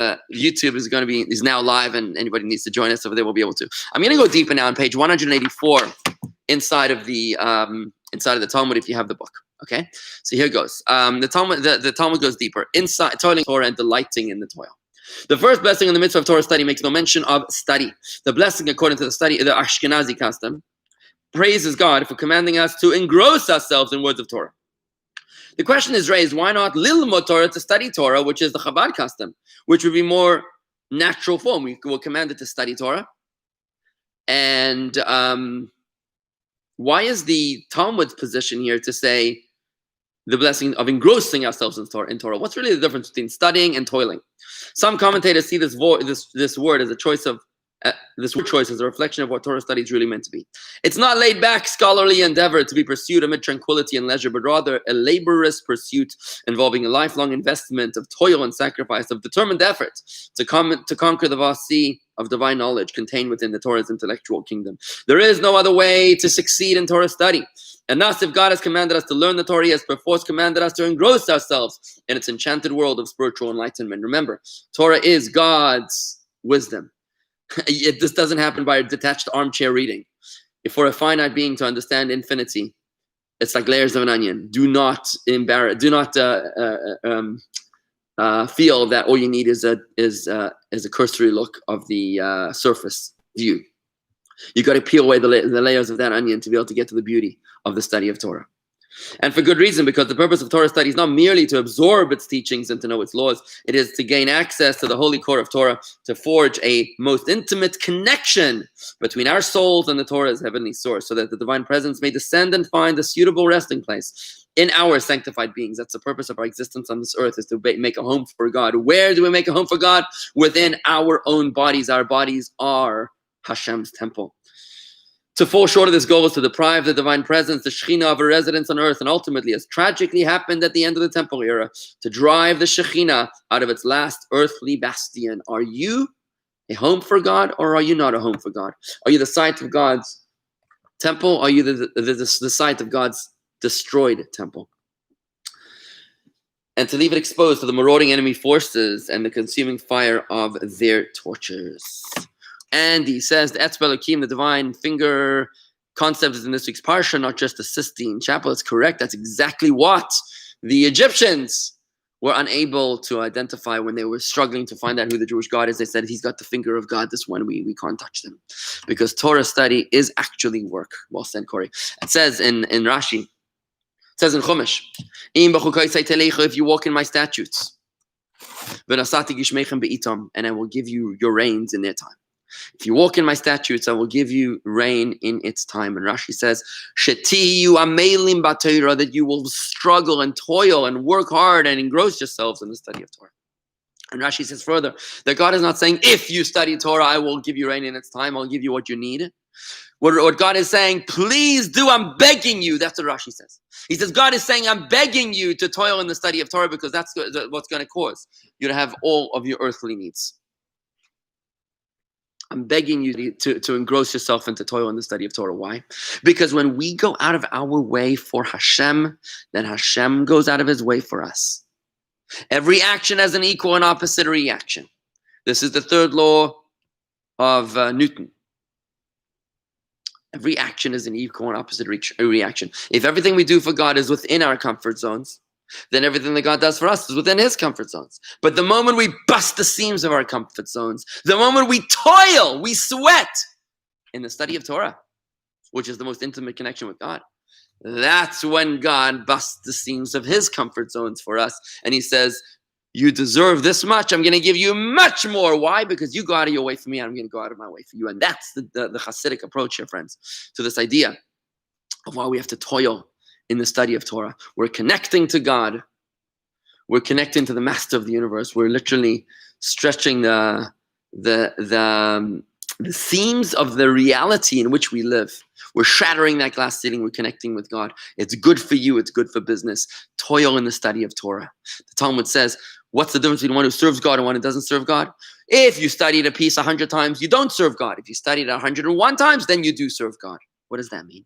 YouTube is now live, and anybody needs to join us over there will be able to. I'm going to go deeper now on page 184 inside of the Talmud, if you have the book. Okay, so here goes. The Talmud goes deeper inside toiling Torah and delighting in the toil. The first blessing in the mitzvah of Torah study makes no mention of study. The blessing, according to the Ashkenazi custom, praises God for commanding us to engross ourselves in words of Torah. The question is raised, why not lilmod Torah, to study Torah, which is the Chabad custom, which would be more natural form. We were commanded to study Torah. And why is the Talmud's position here to say the blessing of engrossing ourselves in Torah? What's really the difference between studying and toiling? Some commentators see this word as a choice of this word choice as a reflection of what Torah study is really meant to be. It's not laid back scholarly endeavor to be pursued amid tranquility and leisure, but rather a laborious pursuit involving a lifelong investment of toil and sacrifice, of determined effort to conquer the vast sea of divine knowledge contained within the Torah's intellectual kingdom. There is no other way to succeed in Torah study. And thus, if God has commanded us to learn the Torah, He has perforce commanded us to engross ourselves in its enchanted world of spiritual enlightenment. Remember, Torah is God's wisdom. This doesn't happen by a detached armchair reading. If for a finite being to understand infinity, it's like layers of an onion. Do not embarrass. Do not feel that all you need is a cursory look of the surface view. You got to peel away the layers of that onion to be able to get to the beauty of the study of Torah. And for good reason, because the purpose of Torah study is not merely to absorb its teachings and to know its laws. It is to gain access to the holy core of Torah, to forge a most intimate connection between our souls and the Torah's heavenly source, so that the divine presence may descend and find a suitable resting place in our sanctified beings. That's the purpose of our existence on this earth, is to make a home for God. Where do we make a home for God? Within our own bodies. Our bodies are Hashem's temple. To fall short of this goal is to deprive the divine presence, the Shekhinah, of a residence on earth, and ultimately, as tragically happened at the end of the temple era, to drive the Shekhinah out of its last earthly bastion. Are you a home for God, or are you not a home for God? Are you the site of God's temple? Or are you the site of God's destroyed temple? And to leave it exposed to the marauding enemy forces and the consuming fire of their tortures. And he says the Etzba Elokim, the divine finger concept, is in this week's parsha, not just the Sistine Chapel. It's correct. That's exactly what the Egyptians were unable to identify when they were struggling to find out who the Jewish God is. They said, he's got the finger of God, this one, we can't touch them. Because Torah study is actually work. Well said, Corey. It says in Rashi, it says in Chumash, if you walk in my statutes, and I will give you your reins in their time. If you walk in my statutes, I will give you rain in its time. And Rashi says, that you will struggle and toil and work hard and engross yourselves in the study of Torah. And Rashi says further, that God is not saying, if you study Torah, I will give you rain in its time. I'll give you what you need. What God is saying, please do, I'm begging you. That's what Rashi says. He says, God is saying, I'm begging you to toil in the study of Torah, because that's what's going to cause you to have all of your earthly needs. I'm begging you to engross yourself into toil in the study of Torah. Why? Because when we go out of our way for Hashem, then Hashem goes out of his way for us. Every action has an equal and opposite reaction. This is the third law of Newton. Every action is an equal and opposite reaction. If everything we do for God is within our comfort zones, then everything that God does for us is within his comfort zones. But the moment we bust the seams of our comfort zones, the moment we toil, we sweat in the study of Torah, which is the most intimate connection with God, that's when God busts the seams of his comfort zones for us. And he says, you deserve this much. I'm going to give you much more. Why? Because you go out of your way for me, and I'm going to go out of my way for you. And that's the Hasidic approach here, friends, to this idea of why we have to toil in the study of Torah. We're connecting to God. We're connecting to the master of the universe. We're literally stretching the seams of the reality in which we live. We're shattering that glass ceiling. We're connecting with God. It's good for you. It's good for business. Toil in the study of Torah. The Talmud says, what's the difference between one who serves God and one who doesn't serve God? If you studied a piece 100 times, you don't serve God. If you studied it 101 times, then you do serve God. What does that mean?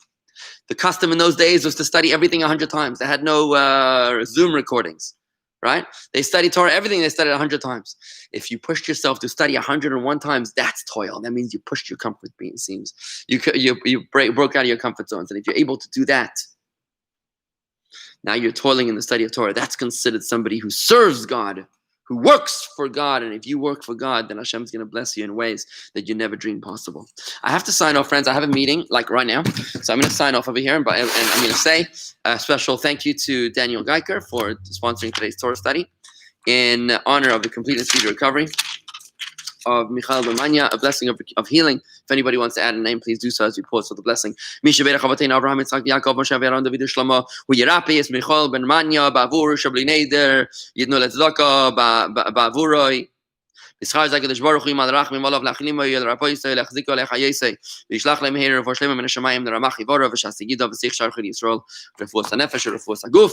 The custom in those days was to study everything 100 times. They had no Zoom recordings, right? They study Torah, everything they studied 100 times. If you pushed yourself to study 101 times, that's toil. That means you pushed your comfort seams. You broke out of your comfort zones. And if you're able to do that, now you're toiling in the study of Torah. That's considered somebody who serves God, who works for God. And if you work for God, then Hashem's going to bless you in ways that you never dreamed possible. I have to sign off, friends. I have a meeting like right now. So I'm going to sign off over here. And I'm going to say a special thank you to Daniel Geiker for sponsoring today's Torah study in honor of the complete and speedy recovery of Michael Bermania, a blessing of healing. If anybody wants to add a name, please do so as we pause for the blessing. Misha Berach Avateinu Avraham Yitzchak Yaakov Moshe Aaron David Shlomo Hu Yirapi Es Michael Bermania Bavur Shabli Neder Yidnu Letzedaka Bavuroi Yisrael Zakadosh Baruch Hu Yimal Rachmim Olav Lachlimo Yel Rapo Yisrael Lachziko Lechayesei V'Yishlach Lehem Heir Refuah Shlema Min Hashamayim L'Ramach Yivora V'Shastigida V'Sich Sharchei Yisrael Refuah Sanefesh Refuah Saguf.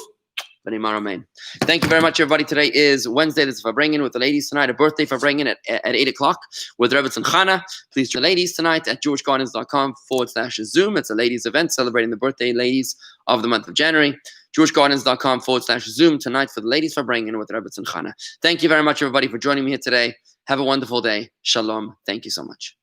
Thank you very much, everybody. Today is Wednesday. This is Farbrengen with the ladies tonight. A birthday Farbrengen at 8 o'clock with Rebbetzin Chana. Please join the ladies tonight at jewishgardens.com/Zoom. It's a ladies event celebrating the birthday ladies of the month of January. jewishgardens.com/Zoom tonight for the ladies Farbrengen with Rebbetzin Chana. Thank you very much, everybody, for joining me here today. Have a wonderful day. Shalom. Thank you so much.